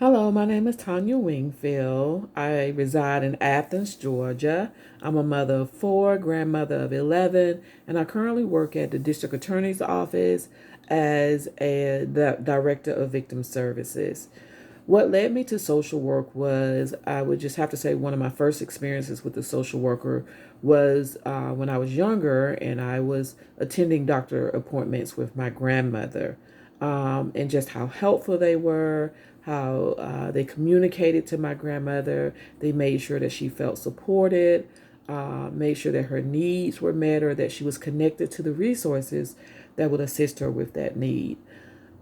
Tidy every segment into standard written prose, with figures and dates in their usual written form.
Hello, my name is Tanya Wingfield. I reside in Athens, Georgia. I'm a mother of four, grandmother of 11, and I currently work at the District Attorney's Office as the Director of Victim Services. What led me to social work was, I would just have to say, one of my first experiences with a social worker was when I was younger and I was attending doctor appointments with my grandmother, and just how helpful they were, how they communicated to my grandmother. They made sure that she felt supported, made sure that her needs were met or that she was connected to the resources that would assist her with that need.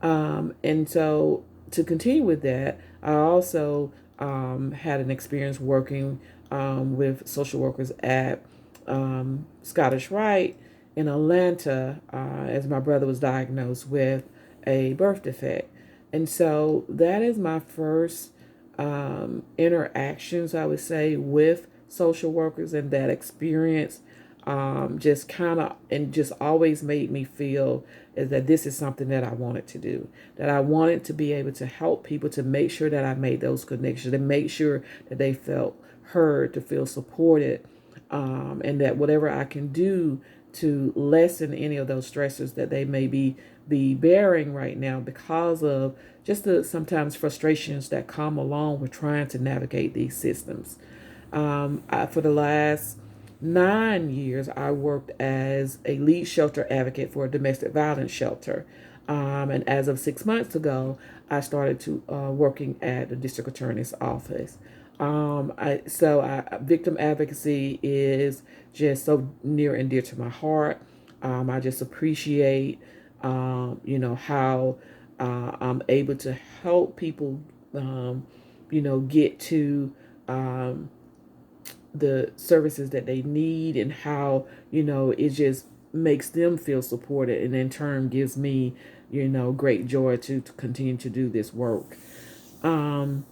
And so to continue with that, I also had an experience working with social workers at Scottish Rite in Atlanta as my brother was diagnosed with a birth defect. And so that is my first interactions, I would say, with social workers, and that experience just kind of and just always made me feel is that this is something that I wanted to do, that I wanted to be able to help people, to make sure that I made those connections, to make sure that they felt heard, to feel supported, and that whatever I can do to lessen any of those stresses that they may be bearing right now because of just the sometimes frustrations that come along with trying to navigate these systems. For the last 9 years, I worked as a lead shelter advocate for a domestic violence shelter. And as of 6 months ago, I started to working at the district attorney's office. Victim advocacy is just so near and dear to my heart. I just appreciate, how I'm able to help people, get to um, the services that they need, and how it just makes them feel supported, and in turn gives me great joy to continue to do this work. um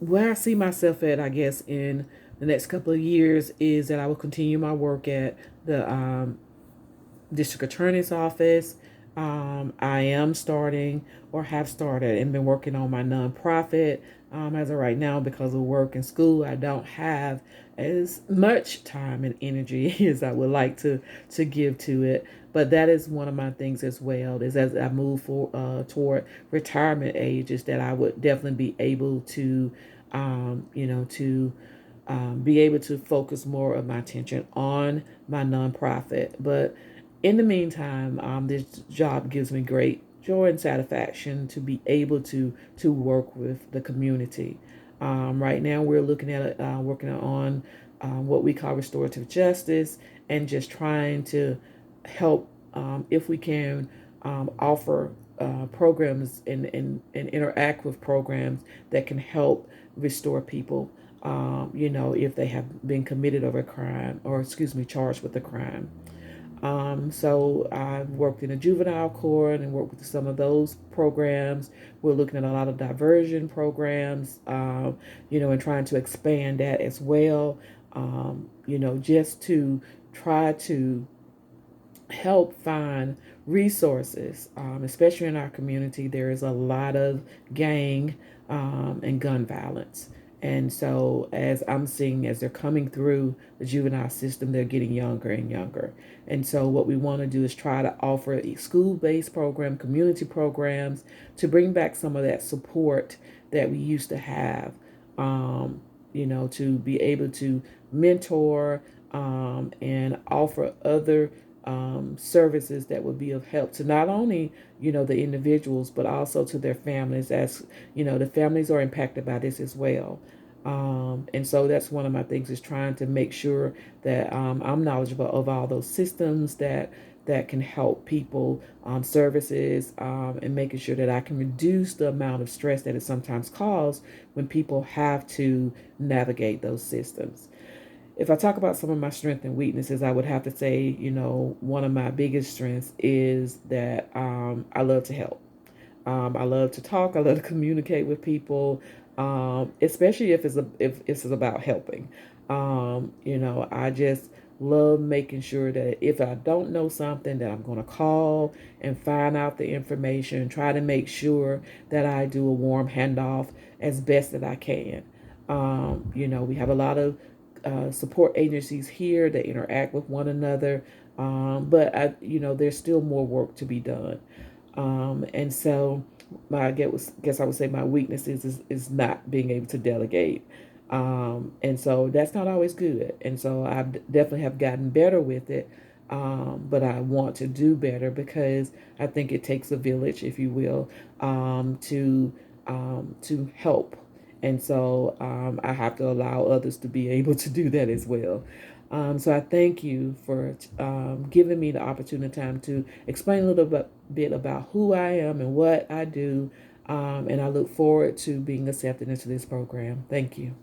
where I see myself at, I guess, in the next couple of years is that I will continue my work at the district attorney's office. I am starting or have started and been working on my nonprofit. As of right now, because of work and school, I don't have as much time and energy as I would like to give to it. But that is one of my things as well. Is as I move toward retirement age, is that I would definitely be able to, to be able to focus more of my attention on my nonprofit. But in the meantime, this job gives me great joy and satisfaction to be able to work with the community. Right now, we're looking at working on what we call restorative justice, and just trying to help, if we can, offer programs and interact with programs that can help restore people. If they have been committed of a crime, or excuse me, charged with a crime. So I've worked in a juvenile court and worked with some of those programs. We're looking at a lot of diversion programs, and trying to expand that as well, just to try to help find resources, especially in our community. There is a lot of gang and gun violence. And so, as I'm seeing, as they're coming through the juvenile system, they're getting younger and younger. And so, what we want to do is try to offer a school based program, community programs, to bring back some of that support that we used to have, to be able to mentor and offer other services that would be of help to not only the individuals, but also to their families, as the families are impacted by this as well. And so that's one of my things, is trying to make sure that I'm knowledgeable of all those systems that can help people, services, and making sure that I can reduce the amount of stress that is sometimes caused when people have to navigate those systems. If I talk about some of my strengths and weaknesses, I would have to say, one of my biggest strengths is that I love to help. I love to talk. I love to communicate with people, especially if it's about helping. I just love making sure that if I don't know something, that I'm going to call and find out the information, try to make sure that I do a warm handoff as best that I can. We have a lot of support agencies here that interact with one another, there's still more work to be done. And so, guess I would say my weakness is not being able to delegate. And so that's not always good. And so I definitely have gotten better with it. But I want to do better because I think it takes a village, if you will, to help. And so I have to allow others to be able to do that as well. So I thank you for giving me the opportunity time to explain a little bit about who I am and what I do. And I look forward to being accepted into this program. Thank you.